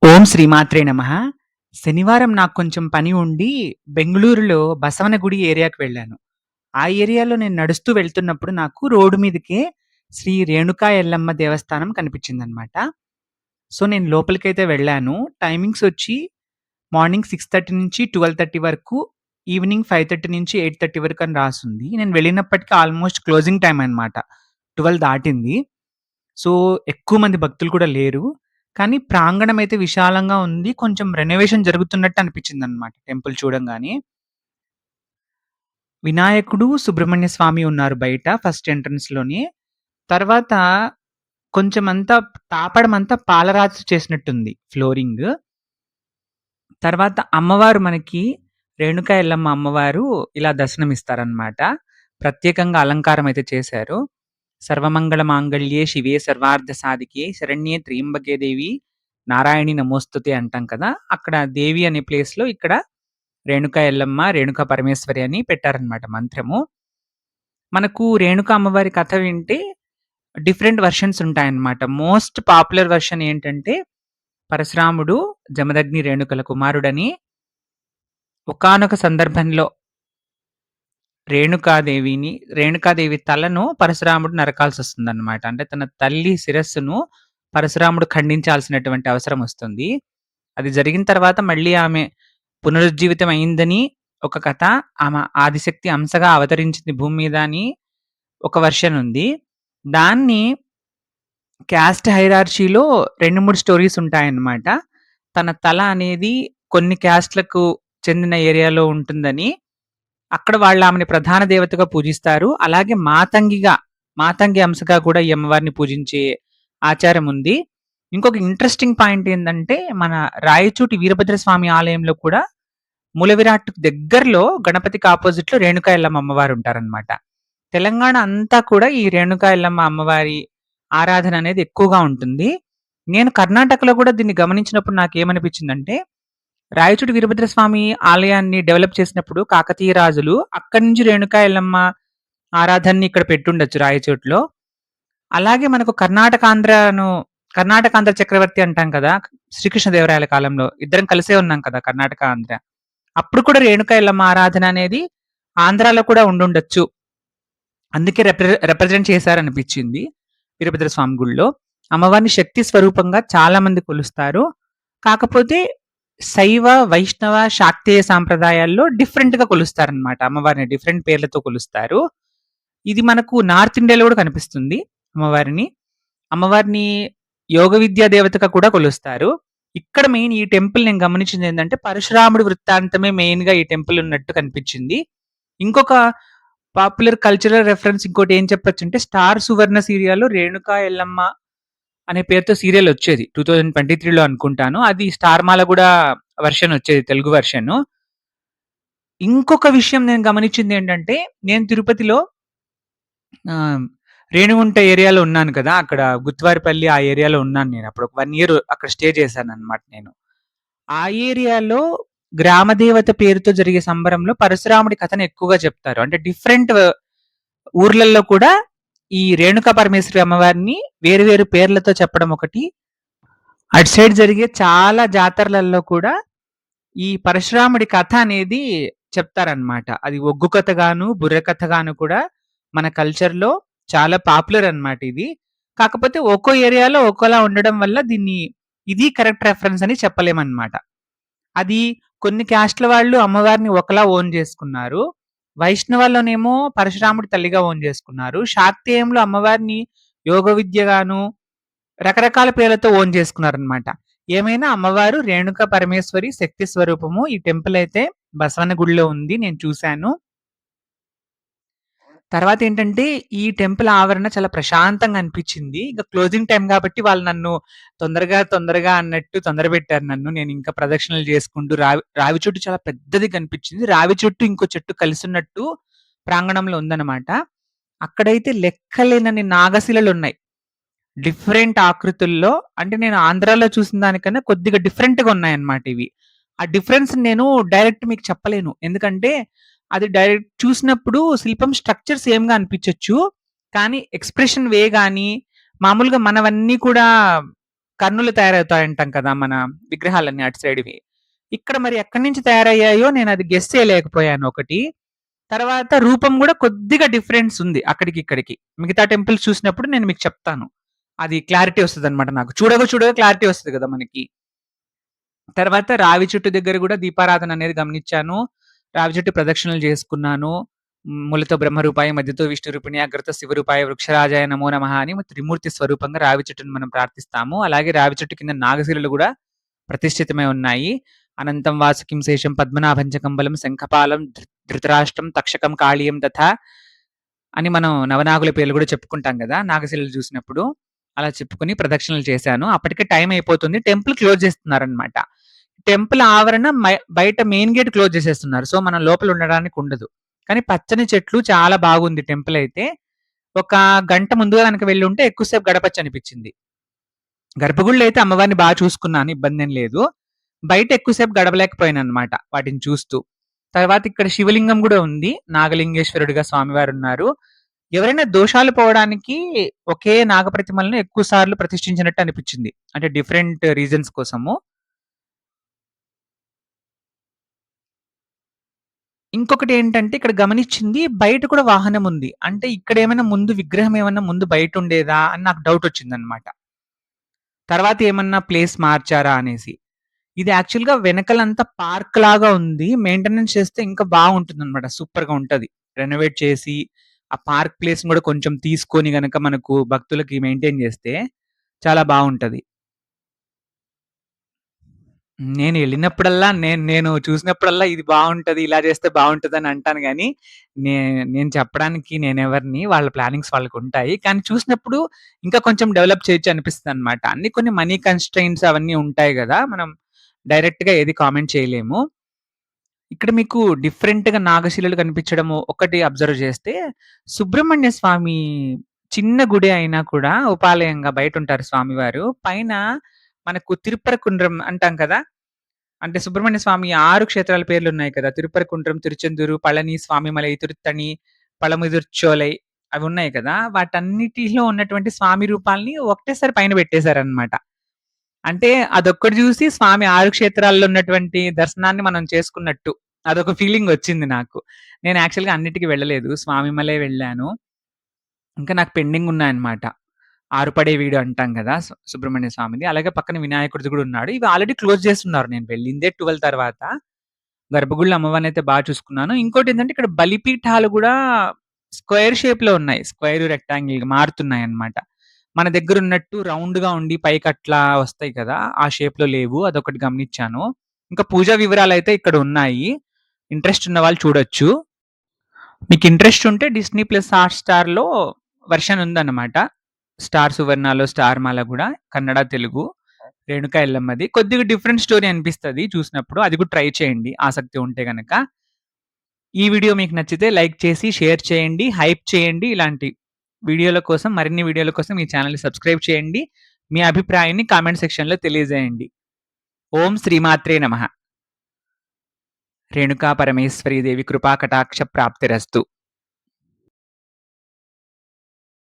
ఓం శ్రీమాత్రే నమః. శనివారం నాకు కొంచెం పని ఉండి బెంగుళూరులో బసవనగుడి ఏరియాకి వెళ్ళాను. ఆ ఏరియాలో నేను నడుస్తూ వెళ్తున్నప్పుడు నాకు రోడ్డు మీదకే శ్రీ రేణుకా ఎల్లమ్మ దేవస్థానం కనిపించిందనమాట. సో, నేను లోపలికైతే వెళ్ళాను. టైమింగ్స్ వచ్చి మార్నింగ్ 6:30 నుంచి 12:30 వరకు, ఈవినింగ్ 5:30 నుంచి 8:30 వరకు అని రాసుంది. నేను వెళ్ళినప్పటికి ఆల్మోస్ట్ క్లోజింగ్ టైమ్ అనమాట. 12 దాటింది. సో, ఎక్కువ మంది భక్తులు కూడా లేరు. కానీ ప్రాంగణం అయితే విశాలంగా ఉంది. కొంచెం రెనోవేషన్ జరుగుతున్నట్టు అనిపించిందనమాట టెంపుల్ చూడంగానే. వినాయకుడు, సుబ్రహ్మణ్య స్వామి ఉన్నారు బయట ఫస్ట్ ఎంట్రన్స్‌లోనే. తర్వాత కొంచెమంతా తాపడమంతా పాలరాతితో చేసినట్టుంది ఫ్లోరింగ్. తర్వాత అమ్మవారు మనకి రేణుకా ఎల్లమ్మ అమ్మవారు ఇలా దర్శనమిస్తారనమాట. ప్రత్యేకంగా అలంకారం అయితే చేశారు. సర్వమంగళ మాంగళ్యే శివే సర్వార్థ సాధికే శరణ్యే త్ర్యంబకే దేవి నారాయణి నమోస్తుతే అంటాం కదా! అక్కడ దేవి అనే ప్లేస్‌లో ఇక్కడ రేణుకా ఎల్లమ్మ, రేణుకా పరమేశ్వరి అని పెట్టారనమాట మంత్రము. మనకు రేణుకా అమ్మవారి కథ వింటే డిఫరెంట్ వెర్షన్స్ ఉంటాయన్నమాట. మోస్ట్ పాపులర్ వెర్షన్ ఏంటంటే పరశురాముడు జమదగ్ని రేణుకల కుమారుడని ఒకానొక సందర్భంలో రేణుకాదేవి తలను పరశురాముడు నరకాల్సొస్తుందన్నమాట. అంటే తన తల్లి శిరస్సును పరశురాముడు ఖండించాల్సినటువంటి అవసరం వస్తుంది. అది జరిగిన తర్వాత మళ్ళీ ఆమె పునరుజ్జీవితం అయిందని ఒక కథ. ఆమె ఆదిశక్తి అంశగా అవతరించింది భూమి మీద అని ఒక వెర్షన్ ఉంది. దాన్ని క్యాస్ట్ హైరార్చీలో 2, 3 స్టోరీస్ ఉంటాయన్నమాట. తన తల అనేది కొన్ని క్యాస్ట్‌లకు చెందిన ఏరియాలో ఉంటుందని, అక్కడ వాళ్ళు ఆమెని ప్రధాన దేవతగా పూజిస్తారు. అలాగే మాతంగి అంశగా కూడా ఈ అమ్మవారిని పూజించే ఆచారం ఉంది. ఇంకొక ఇంట్రెస్టింగ్ పాయింట్ ఏందంటే, మన రాయచోటి వీరభద్ర స్వామి ఆలయంలో కూడా మూల విరాట్‌కు దగ్గరలో గణపతికి అపోజిట్‌లో రేణుకా ఎల్లమ్మ అమ్మవారు ఉంటారనమాట. తెలంగాణ అంతా కూడా ఈ రేణుకా ఎల్లమ్మ అమ్మవారి ఆరాధన అనేది ఎక్కువగా ఉంటుంది. నేను కర్ణాటకలో కూడా దీన్ని గమనించినప్పుడు నాకేమనిపించిందంటే, రాయచోటి వీరభద్ర స్వామి ఆలయాన్ని డెవలప్ చేసినప్పుడు కాకతీయ రాజులు అక్కడి నుంచి రేణుకా ఎల్లమ్మ ఆరాధనని ఇక్కడ పెట్టుండొచ్చు రాయచోటిలో. అలాగే మనకు కర్ణాటకాంధ్ర చక్రవర్తి అంటాం కదా! శ్రీకృష్ణదేవరాయల కాలంలో. ఇద్దరం కలిసే ఉన్నాం కదా! కర్ణాటక, ఆంధ్ర. అప్పుడు కూడా రేణుకా ఎల్లమ్మ ఆరాధన అనేది ఆంధ్రాలో కూడా ఉండుండొచ్చు. అందుకే రిప్రజెంట్ చేశారనిపించింది వీరభద్ర స్వామి గుడిలో. అమ్మవారిని శక్తి స్వరూపంగా చాలా మంది కొలుస్తారు. కాకపోతే శైవ, వైష్ణవ, శాక్తేయ సాంప్రదాయాల్లో డిఫరెంట్‌గా కొలుస్తారనమాట. అమ్మవారిని డిఫరెంట్ పేర్లతో కొలుస్తారు. ఇది మనకు నార్త్ ఇండియాలో కూడా కనిపిస్తుంది అమ్మవారిని. అమ్మవారిని యోగ విద్యా దేవతగా కూడా కొలుస్తారు. ఇక్కడ మెయిన్ ఈ టెంపుల్ నేను గమనించిందేంటంటే, పరశురాముడి వృత్తాంతమే మెయిన్‌గా ఈ టెంపుల్ ఉన్నట్టు కనిపించింది. ఇంకొక పాపులర్ కల్చరల్ రెఫరెన్స్ ఇంకోటి ఏం చెప్పొచ్చంటే, 'స్టార్ సువర్ణ' సీరియల్‌లో 'రేణుకా ఎల్లమ్మ' అనే పేరుతో సీరియల్ వచ్చేది. 2023లో అనుకుంటాను. అది 'స్టార్మాల' గూడా వెర్షన్ వచ్చేది, తెలుగు వెర్షను. ఇంకొక విషయం నేను గమనించిందేంటంటే, నేను తిరుపతిలో ఆహ్, రేణిగుంట ఏరియాలో ఉన్నాను కదా! అక్కడ గుత్తివారిపల్లి ఆ ఏరియాలో ఉన్నాను నేను. అప్పుడు ఒక 1 ఇయర్ అక్కడ స్టే చేశాననమాట నేను. ఆ ఏరియాలో గ్రామ దేవత పేరుతో జరిగే సంబరంలో పరశురాముడి కథను ఎక్కువగా చెప్తారు. అంటే డిఫరెంట్ ఊర్లల్లో కూడా ఈ రేణుకా పరమేశ్వరి అమ్మవారిని వేరు వేరు పేర్లతో చెప్పడం ఒకటి. అటు సైడ్ జరిగే చాలా జాతరలలో కూడా ఈ పరశురాముడి కథ అనేది చెప్తారనమాట. అది ఒగ్గు కథ గాను, బుర్ర కథ గాను కూడా మన కల్చర్‌లో చాలా పాపులర్ అన్నమాట ఇది. కాకపోతే ఒక్కో ఏరియాలో ఒక్కోలా ఉండడం వల్ల ఇది కరెక్ట్ రెఫరెన్స్ అని చెప్పలేమన్నమాట. అది కొన్ని క్యాస్ట్‌ల వాళ్ళు అమ్మవారిని ఒకలా ఓన్ చేసుకున్నారు. వైష్ణవాల్లోనేమో పరశురాముడి తల్లిగా ఓన్ చేసుకున్నారు. శాక్తేయంలో అమ్మవారిని యోగ విద్యగాను రకరకాల పేర్లతో ఓన్ చేసుకున్నారనమాట. ఏమైనా అమ్మవారు రేణుక పరమేశ్వరి శక్తి స్వరూపము. ఈ టెంపుల్ అయితే బసవన్న గుడిలో ఉంది. నేను చూశాను. తర్వాతేంటంటే, ఈ టెంపుల్ ఆవరణ చాలా ప్రశాంతంగా అనిపిచ్చింది. ఇక క్లోజింగ్ టైమ్ గాబట్టి వాళ్ళు నన్ను తొందరగా అన్నట్టు తొందరబెట్టారు నన్ను. నేనింకా ప్రదక్షిణలు చేసుకుంటూ రావి చెట్టు చాలా పెద్దది కనిపిచ్చింది. రావి చెట్టు, ఇంకో చెట్టు కలిసున్నట్టు ప్రాంగణంలో ఉందనమాట. అక్కడైతే లెక్కలేనన్ని నాగశిలలున్నాయి. డిఫరెంట్ ఆకృతుల్లో. అంటే నేను ఆంధ్రాలో చూసిన దానికన్నా కొద్దిగా డిఫరెంట్‌గా ఉన్నాయన్నమాట ఇవి. ఆ డిఫరెన్స్ నేను డైరెక్ట్ మీకు చెప్పలేను. ఎందుకంటే అది డైరెక్ట్ చూసినప్పుడు శిల్పం స్ట్రక్చర్ సేమ్‌గా అనిపించొచ్చు. కానీ ఎక్స్‌ప్రెషన్ వే గాని, మామూలుగా మనవన్నీ కూడా కన్నులు తయారవుతాయంటాం కదా! మన విగ్రహాలన్నీ అటు సైడ్‌వి. ఇక్కడ మరి ఎక్కడి నుంచి తయారయ్యాయో నేనది గెస్ చేయలేకపోయాను ఒకటి. తర్వాత రూపం గూడా కొద్దిగా డిఫరెన్స్ ఉంది అక్కడికి, ఇక్కడికి. మిగతా టెంపుల్స్ చూసినప్పుడు నేను మీకు చెప్తాను. అది క్లారిటీ వస్తదనమాట నాకు. చూడగా క్లారిటీ వస్తది గదా! మనకి. తర్వాత రావి చెట్టు దగ్గర గూడా దీపారాధన అనేది గమనిచ్చాను. రావి చెట్టు ప్రదక్షిణలు చేసుకున్నాను. మూలతో బ్రహ్మరూపాయ, మధ్యతో విష్ణు రూపిణి, అగ్రతో శివరూపాయ, వృక్షరాజాయ నమో నమః అని త్రిమూర్తి స్వరూపంగా రావి చెట్టుని మనం ప్రార్థిస్తాము. అలాగే రావి చెట్టు కింద నాగశిలలు గూడా ప్రతిష్ఠితమై ఉన్నాయి. అనంతం వాసుకిం శేషం పద్మనాభం చ కంబలం శంఖపాలం ధృతరాష్ట్రం తక్షకం కాళీయం తథా అని మనం నవనాగుల పేర్లు గూడా చెప్పుకుంటాం గదా! నాగశిలలు చూసినప్పుడు. అలా చెప్పుకొని ప్రదక్షిణలు చేశాను. అప్పటికే టైం అయిపోతుంది. టెంపుల్ క్లోజ్ చేస్తున్నారనమాట. టెంపుల్ ఆవరణ బయట మెయిన్ గేట్ క్లోజ్ చేసేస్తున్నారు. సో, మనం లోపల ఉండడానికి ఉండదు. కానీ పచ్చని చెట్లు చాలా బాగుంది టెంపుల్ అయితే. ఒక గంట ముందుగా గనక వెళ్ళుంటే ఎక్కువ సేపు గడపొచ్చు అనిపిచ్చింది. గర్భగుడిలో అయితే అమ్మవారిని చూసుకున్నాను. ఇబ్బందేం లేదు. బయట ఎక్కువ సేపు గడపలేకపోయాననమాట వాటిని చూస్తూ. తర్వాత ఇక్కడ శివలింగం గూడా ఉంది. నాగలింగేశ్వరుడిగా స్వామివారున్నారు. ఎవరైనా దోషాలు పోవడానికి ఒకే నాగప్రతిమలను ఎక్కువ సార్లు ప్రతిష్ఠించినట్టు అనిపిచ్చింది. అంటే డిఫరెంట్ రీజన్స్ కోసము. ఇంకొకటేంటంటే ఇక్కడ గమనిచ్చింది బయట కూడా వాహనం ఉంది. అంటే ఇక్కడేమైనా ముందు విగ్రహం ఏమన్నా ముందు బయటుండేదా అని నాకు డౌటొచ్చిందనమాట. తర్వాత ఏమన్నా ప్లేస్ మార్చారా అనేసి. ఇది యాక్చువల్‌గా వెనకలంతా పార్క్ లాగా ఉంది. మెయింటెనెన్స్ చేస్తే ఇంకా బావుంటుందనమాట. సూపర్‌గా ఉంటది. రెనోవేట్ చేసి, ఆ పార్క్ ప్లేస్‌ని గూడా కొంచెం తీసుకొని గనక మనకు భక్తులకి మెయింటైన్ జేస్తే చాలా బావుంటది. నేను ఎళ్ళినప్పుడల్లా నేను చూసినప్పుడల్లా ఇది బావుంటది, ఇలా చేస్తే బావుంటదని అంటాను గానీ, నే నేను చెప్పడానికి నేనెవరిని, వాళ్ళ ప్లానింగ్స్ వాళ్ళకుంటాయి. కానీ చూసినప్పుడు ఇంకా కొంచెం డెవలప్ చేయొచ్చు అనిపిస్తదనమాట. అన్నీ కొన్ని మనీ కన్‌స్ట్రెయింట్స్ అవన్నీ ఉంటాయి గదా! మనం డైరెక్ట్‌గా ఏది కామెంట్ చేయలేము. ఇక్కడ మీకు డిఫరెంట్‌గా నాగశిలలు కనిపించడము ఒకటి అబ్జర్వ్ చేస్తే, సుబ్రహ్మణ్య స్వామి చిన్న గుడి అయినా కూడా ఉపాలయంగా బయటుంటారు స్వామివారు. పైన మనకు తిరుప్పరకుండ్రం అంటాం కదా! అంటే సుబ్రహ్మణ్య స్వామి 6 క్షేత్రాల పేర్లున్నాయి కదా! తిరుప్పరకుండ్రం, తిరుచెందూరు, పళని, స్వామిమలై, తిరుత్తణి, పళముదిర్చోలై అవున్నాయి కదా! వాటన్నిటిలో ఉన్నటువంటి స్వామి రూపాల్ని ఒకటేసారి పైన పెట్టేసారనమాట. అంటే అదొక్కటి జూసి స్వామి 6 క్షేత్రాల్లో ఉన్నటువంటి దర్శనాన్ని మనం చేసుకున్నట్టు. అదొక ఫీలింగొచ్చింది నాకు. నేను యాక్చువల్‌గా అన్నిటికి వెళ్ళలేదు. స్వామిమలై వెళ్ళాను. ఇంకా నాకు పెండింగ్ ఉన్నాయన్నమాట. ఆరుపడే వీడు అంటాం గదా! సుబ్రహ్మణ్య స్వామిది. అలాగే పక్కన వినాయకుడిది గూడా ఉన్నాడు. ఇవి ఆల్రెడీ క్లోజ్ చేసున్నారు. నేను వెళ్ళిందే 12 తర్వాత. గర్భగుడిలో అమ్మవారినైతే చూసుకున్నాను. ఇంకోటేంటంటే ఇక్కడ బలిపీఠాలు గూడా స్క్వేర్ షేప్‌లో ఉన్నాయి. స్క్వేర్, రెక్టాంగిల్‌గా మారుతున్నాయన్నమాట. మన దగ్గరున్నట్టు రౌండ్‌గా ఉండి పైకట్లా వస్తాయి కదా! ఆ షేప్‌లో లేవు. అదొకటి గమనిచ్చాను. ఇంకా పూజా వివరాలైతే ఇక్కడ ఉన్నాయి. ఇంట్రెస్ట్ ఉన్న వాళ్ళు చూడొచ్చు. మీకు ఇంట్రెస్ట్ ఉంటే డిస్నీ ప్లస్ హాట్‌స్టార్‌లో వెర్షన్ ఉందన్నమాట. స్టార్ సువర్ణలో, స్టార్ మాల గూడా కన్నడ, తెలుగు. రేణుకా ఎల్లమ్మది. కొద్దిగా డిఫరెంట్ స్టోరీ అనిపిస్తది చూసినప్పుడు. అది కూడా ట్రై చేయండి ఆసక్తి ఉంటే గనక. ఈ వీడియో మీకు నచ్చితే లైక్ చేసి, షేర్ చేయండి, హైప్ చేయండి. ఇలాంటి వీడియోల కోసం మరిన్ని వీడియోల కోసం ఈ ఛానెల్‌ని సబ్స్క్రైబ్ చేయండి. మీ అభిప్రాయాన్ని కామెంట్ సెక్షన్‌లో తెలియజేయండి. ఓం శ్రీమాత్రే నమః! రేణుకా పరమేశ్వరీ దేవి కృపా కటాక్ష ప్రాప్తిరస్తు.